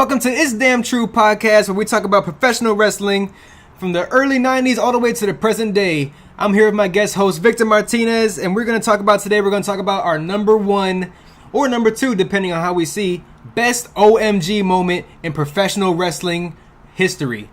Welcome to It's Damn True podcast, where we talk about professional wrestling from the early 90s all the way to the present day. I'm here with my guest host, Victor Martinez, and we're going to talk about our number one or number two, depending on how we see, best OMG moment in professional wrestling history.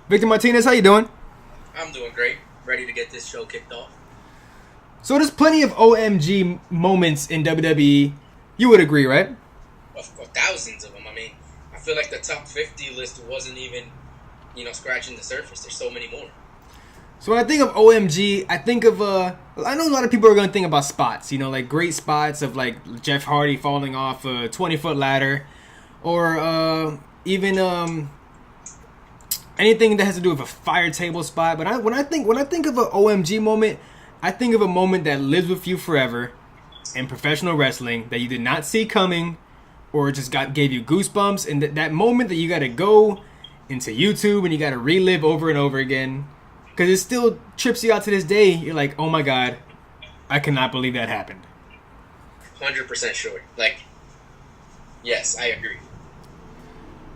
Victor Martinez, how you doing? I'm doing great. Ready to get this show kicked off. So there's plenty of OMG moments in WWE. You would agree, right? Of course, thousands of them. I mean, I feel like the top 50 list wasn't even, scratching the surface. There's so many more. So when I think of OMG, I think of, I know a lot of people are going to think about spots, like great spots of like Jeff Hardy falling off a 20-foot ladder, or even anything that has to do with a fire table spot. But when I think of an OMG moment, I think of a moment that lives with you forever in professional wrestling that you did not see coming, or just gave you goosebumps, and that moment that you got to go into YouTube and you got to relive over and over again, because it still trips you out to this day. You're like, oh my god, I cannot believe that happened. 100% sure. Yes, I agree.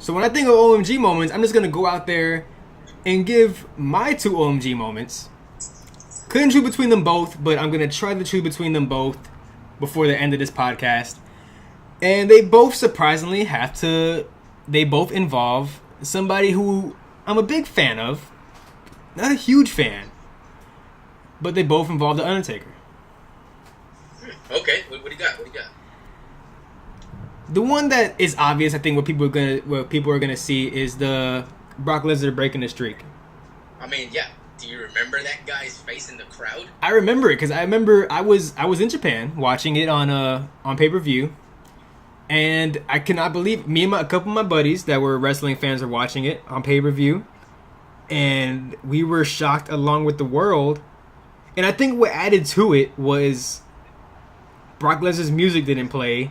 So when I think of OMG moments, I'm just going to go out there and give my two OMG moments. Couldn't choose between them both, but I'm going to try to choose between them both before the end of this podcast. And they both surprisingly they both involve somebody who I'm a big fan of. Not a huge fan, but they both involve The Undertaker. Okay, what do you got? The one that is obvious, I think, what people are gonna see is the Brock Lesnar breaking the streak. I mean, yeah. Do you remember that guy's face in the crowd? I remember it because I was in Japan watching it on pay-per-view, and I cannot believe me and a couple of my buddies that were wrestling fans were watching it on pay-per-view, and we were shocked along with the world. And I think what added to it was Brock Lesnar's music didn't play,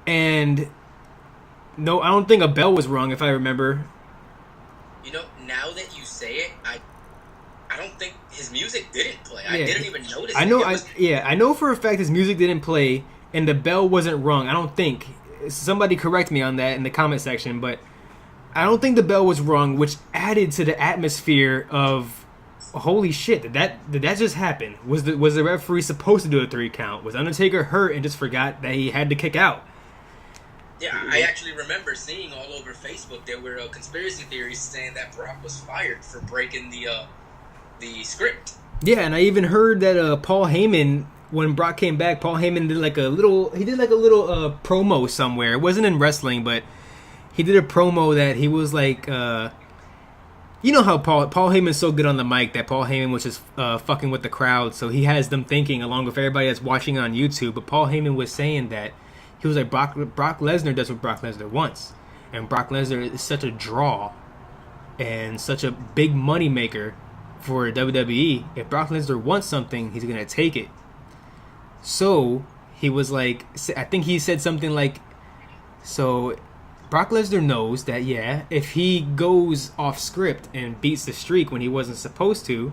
and no, I don't think a bell was rung if I remember. Now that you say it, I don't think his music didn't play. Yeah. I didn't even notice it. I know for a fact his music didn't play and the bell wasn't rung. I don't think. Somebody correct me on that in the comment section, but I don't think the bell was rung, which added to the atmosphere of holy shit, did that just happen? Was the referee supposed to do a 3 count? Was Undertaker hurt and just forgot that he had to kick out? Yeah, I actually remember seeing all over Facebook there were conspiracy theories saying that Brock was fired for breaking the script. Yeah, and I even heard that Paul Heyman, when Brock came back, Paul Heyman did like a little promo somewhere. It wasn't in wrestling, but he did a promo that he was like, you know how Paul Heyman's so good on the mic that Paul Heyman was just fucking with the crowd, so he has them thinking along with everybody that's watching on YouTube. But Paul Heyman was saying that he was like, Brock Lesnar does what Brock Lesnar wants. And Brock Lesnar is such a draw and such a big money maker for WWE. If Brock Lesnar wants something, he's going to take it. So he was like, I think he said something like, so Brock Lesnar knows that, yeah, if he goes off script and beats the streak when he wasn't supposed to,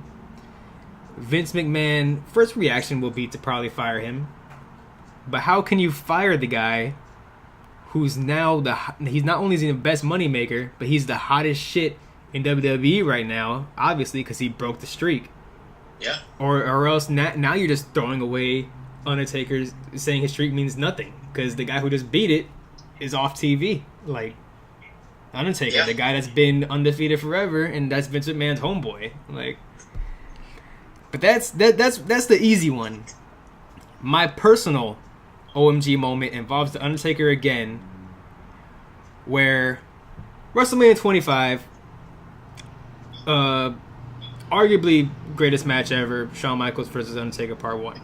Vince McMahon, first reaction will be to probably fire him. But how can you fire the guy who's now he's not only the best moneymaker, but he's the hottest shit in WWE right now, obviously, because he broke the streak. Yeah. Or else now you're just throwing away Undertaker, saying his streak means nothing, because the guy who just beat it is off TV. Like, Undertaker, the guy that's been undefeated forever, and that's Vince McMahon's homeboy. Like, but that's the easy one. My personal OMG moment involves The Undertaker again, where WrestleMania 25, arguably greatest match ever, Shawn Michaels versus Undertaker Part 1.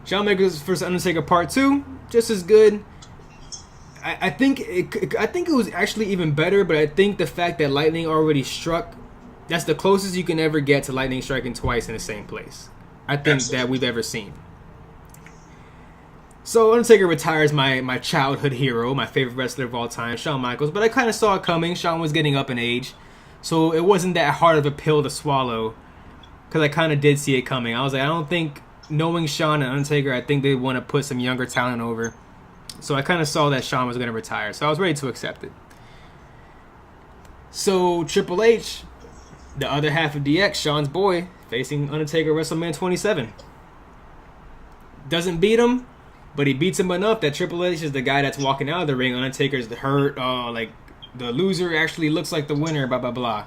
Shawn Michaels versus Undertaker Part 2, just as good. I think it was actually even better, but I think the fact that lightning already struck, that's the closest you can ever get to lightning striking twice in the same place, I think, that we've ever seen. So Undertaker retires my childhood hero, my favorite wrestler of all time, Shawn Michaels. But I kind of saw it coming. Shawn was getting up in age, so it wasn't that hard of a pill to swallow, because I kind of did see it coming. I was like, I don't think, knowing Shawn and Undertaker, I think they want to put some younger talent over. So I kind of saw that Shawn was going to retire, so I was ready to accept it. So Triple H, the other half of DX, Shawn's boy, facing Undertaker at WrestleMania 27. Doesn't beat him, but he beats him enough that Triple H is the guy that's walking out of the ring. Undertaker's hurt. Oh, like the loser actually looks like the winner. Blah blah blah.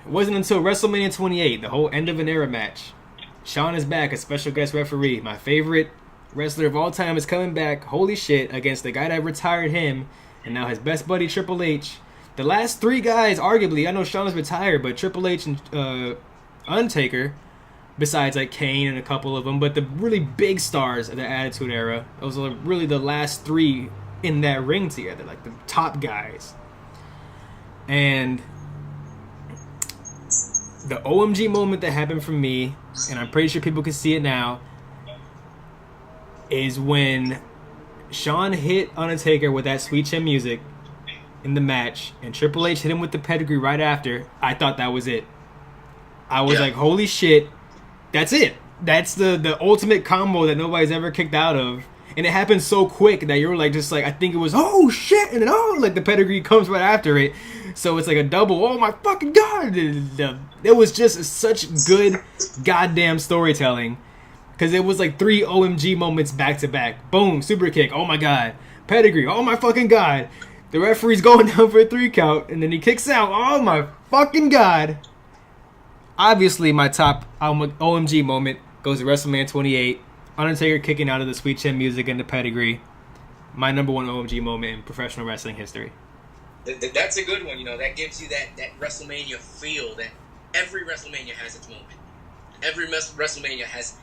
It wasn't until WrestleMania 28, the whole end of an era match. Shawn is back as special guest referee. My favorite wrestler of all time is coming back. Holy shit! Against the guy that retired him, and now his best buddy Triple H. The last three guys, arguably, I know Shawn is retired, but Triple H and Undertaker, besides like Kane and a couple of them, but the really big stars of the Attitude Era, those are really the last three in that ring together, like the top guys. And the OMG moment that happened for me, and I'm pretty sure people can see it now, is when Shawn hit Undertaker with that Sweet Chin Music in the match, and Triple H hit him with the pedigree right after. I thought that was it. I was like, holy shit, that's it. That's the ultimate combo that nobody's ever kicked out of. And it happened so quick that you're like, just like, I think it was, oh shit, and then, oh, like the pedigree comes right after it. So it's like a double, oh my fucking god. It was just such good goddamn storytelling. Because it was like 3 OMG moments back to back. Boom, super kick, oh my god. Pedigree, oh my fucking god. The referee's going down for a 3 count, and then he kicks out. Oh my fucking god. Obviously, my top OMG moment goes to WrestleMania 28. Undertaker kicking out of the Sweet Chin Music and the pedigree. My number 1 OMG moment in professional wrestling history. That's a good one. You know, that gives you that WrestleMania feel that every WrestleMania has its moment. Every WrestleMania has,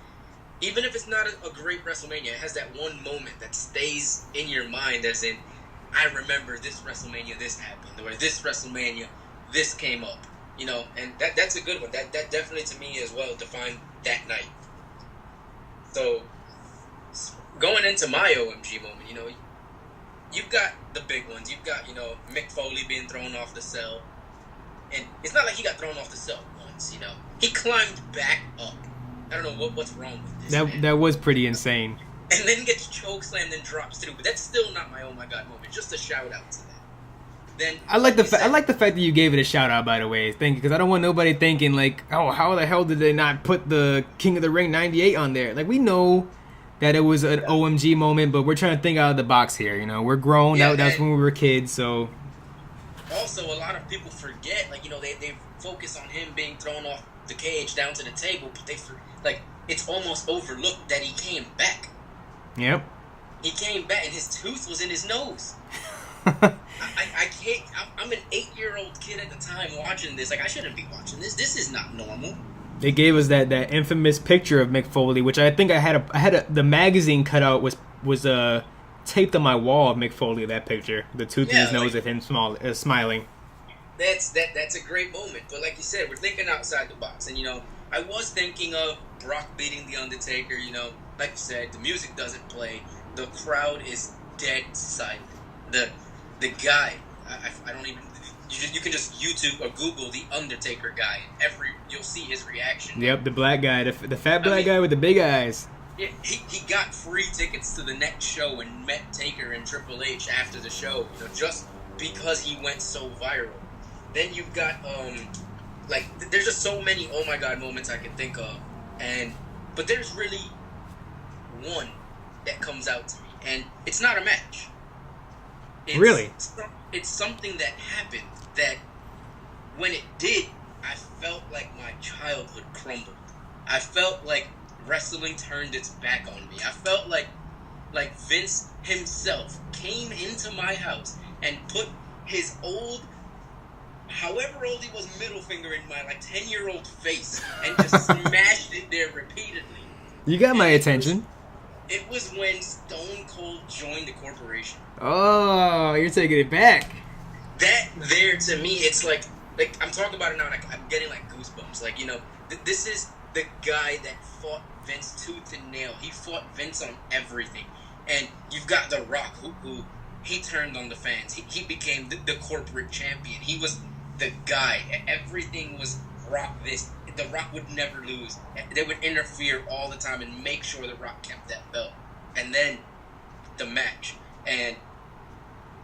even if it's not a great WrestleMania, it has that one moment that stays in your mind as in, I remember this WrestleMania, this happened, or this WrestleMania, this came up, you know, and that's a good one. That definitely, to me as well, defined that night. So, going into my OMG moment, you know, you've got the big ones. You've got, you know, Mick Foley being thrown off the cell, and it's not like he got thrown off the cell once, you know. He climbed back up. I don't know what's wrong with this man. That was pretty insane. And then gets chokeslammed and drops through. But that's still not my oh my god moment. Just a shout out to that. Then I like the fact that you gave it a shout out, by the way. Thank you, because I don't want nobody thinking like, oh, how the hell did they not put the King of the Ring '98 on there? Like, we know that it was an OMG moment, but we're trying to think out of the box here. You know, we're grown. Yeah, that's when we were kids. So also, a lot of people forget, like, you know, they focus on him being thrown off the cage down to the table, but it's almost overlooked that he came back. Yep. He came back and his tooth was in his nose. I can't. I'm an 8-year-old kid at the time watching this. Like, I shouldn't be watching this. This is not normal. They gave us that infamous picture of Mick Foley, which I think I had the magazine cutout was taped on my wall of Mick Foley. That picture, the tooth in his nose of him smiling. That's a great moment. But like you said, we're thinking outside the box, and you know, I was thinking of Brock beating the Undertaker. You know, like you said, the music doesn't play. The crowd is dead silent. The guy, I don't even. You can just YouTube or Google the Undertaker guy, and you'll see his reaction. Yep, the black guy, the fat black guy with the big eyes. Yeah, he got free tickets to the next show and met Taker and Triple H after the show, you know, just because he went so viral. Then you've got there's just so many oh my god moments I can think of, but there's really one that comes out to me, and it's not a match. It's something that happened that when it did, I felt like my childhood crumbled. I felt like wrestling turned its back on me. I felt like Vince himself came into my house and put his old, however old he was, middle finger in my 10-year-old face and just smashed it there repeatedly. You got my attention. It was when Stone Cold joined the corporation. Oh, you're taking it back. That there, to me, it's like I'm talking about it now, and I'm getting goosebumps. Like, you know, this is the guy that fought Vince tooth and nail. He fought Vince on everything. And you've got The Rock, who he turned on the fans. He became the corporate champion. He was the guy. Everything was Rock this. The Rock would never lose. They would interfere all the time and make sure The Rock kept that belt. And then the match, and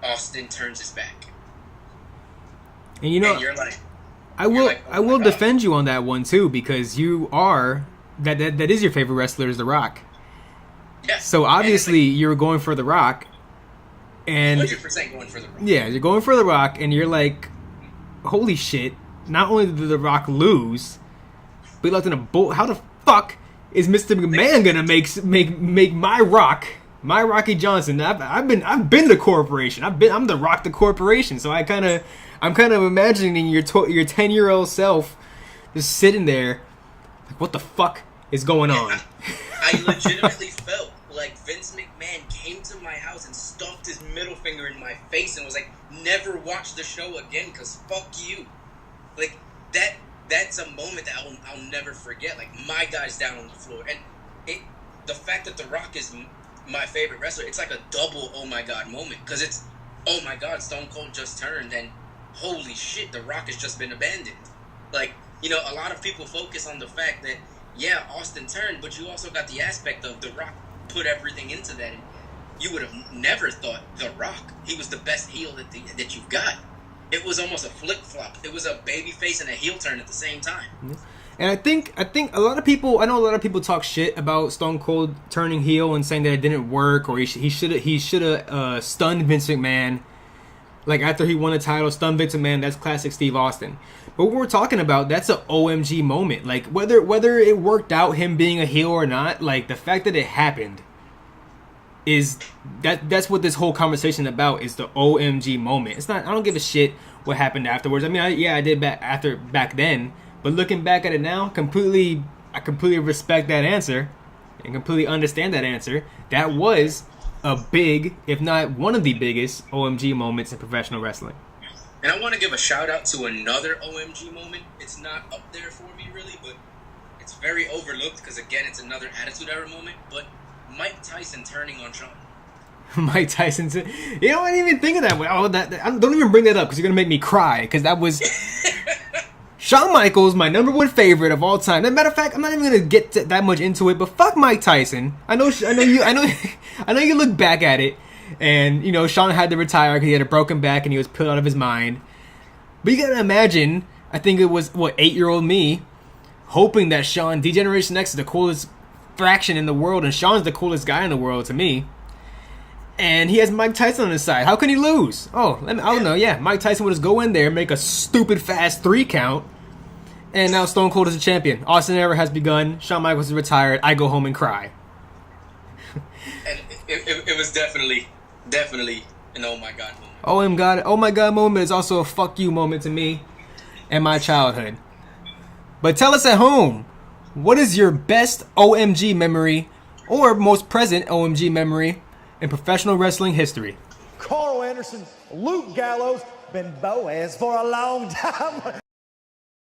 Austin turns his back. And you know, and you're like, I will oh I will my God. defend you on that one too, because you are that is your favorite wrestler is The Rock. Yeah. So obviously you're going for The Rock, and 100% going for the Rock. yeah, you're going for The Rock, and you're like, holy shit! Not only did The Rock lose, but he left in a bolt. How the fuck is Mr. McMahon gonna make my Rock, my Rocky Johnson? I've been the corporation. I'm The Rock, the corporation. So I'm kind of imagining your 10-year-old self just sitting there, like, what the fuck is going on? I legitimately felt like Vince McMahon came to my house and stuffed his middle finger in my face and was like, never watch the show again because fuck you. Like, that's a moment that I'll never forget. Like, my guy's down on the floor. And the fact that The Rock is my favorite wrestler, it's like a double oh my God moment. Because it's, oh my God, Stone Cold just turned and holy shit, The Rock has just been abandoned. Like, you know, a lot of people focus on the fact that, yeah, Austin turned, but you also got the aspect of The Rock put everything into that. And you would have never thought The Rock, he was the best heel that you've got. It was almost a flip-flop. It was a baby face and a heel turn at the same time. And I think a lot of people, I know a lot of people talk shit about Stone Cold turning heel and saying that it didn't work, or he should have stunned Vince McMahon. Like, after he won the title, stunned Vince McMahon. That's classic Steve Austin. But what we're talking about, that's an OMG moment. Like, whether it worked out him being a heel or not, like, the fact that it happened is that's what this whole conversation about, is the OMG moment. It's not, I don't give a shit what happened afterwards. I mean, I did back then, but looking back at it now, I completely respect that answer and completely understand that answer. That was a big, if not one of the biggest OMG moments in professional wrestling. And I want to give a shout out to another OMG moment. It's not up there for me really, but it's very overlooked because, again, it's another Attitude Era moment. But Mike Tyson turning on Shawn. Mike Tyson, you know, I didn't even think of that way. Oh, don't even bring that up because you're gonna make me cry. Because that was Shawn Michaels, my number one favorite of all time. As a matter of fact, I'm not even gonna get that much into it. But fuck Mike Tyson. I know you look back at it, and you know Shawn had to retire because he had a broken back and he was put out of his mind. But you gotta imagine, I think it was 8-year-old me, hoping that Shawn, D-Generation X, is the coolest fraction in the world, and Shawn's the coolest guy in the world to me. And he has Mike Tyson on his side. How can he lose? I don't know. Yeah, Mike Tyson would just go in there, make a stupid fast 3 count, and now Stone Cold is a champion. Austin Era has begun. Shawn Michaels is retired. I go home and cry. And it was definitely an oh my God moment. Oh my God moment is also a fuck you moment to me and my childhood. But tell us at home, what is your best OMG memory or most present OMG memory in professional wrestling history? Carl Anderson, Luke Gallows, been Boaz for a long time.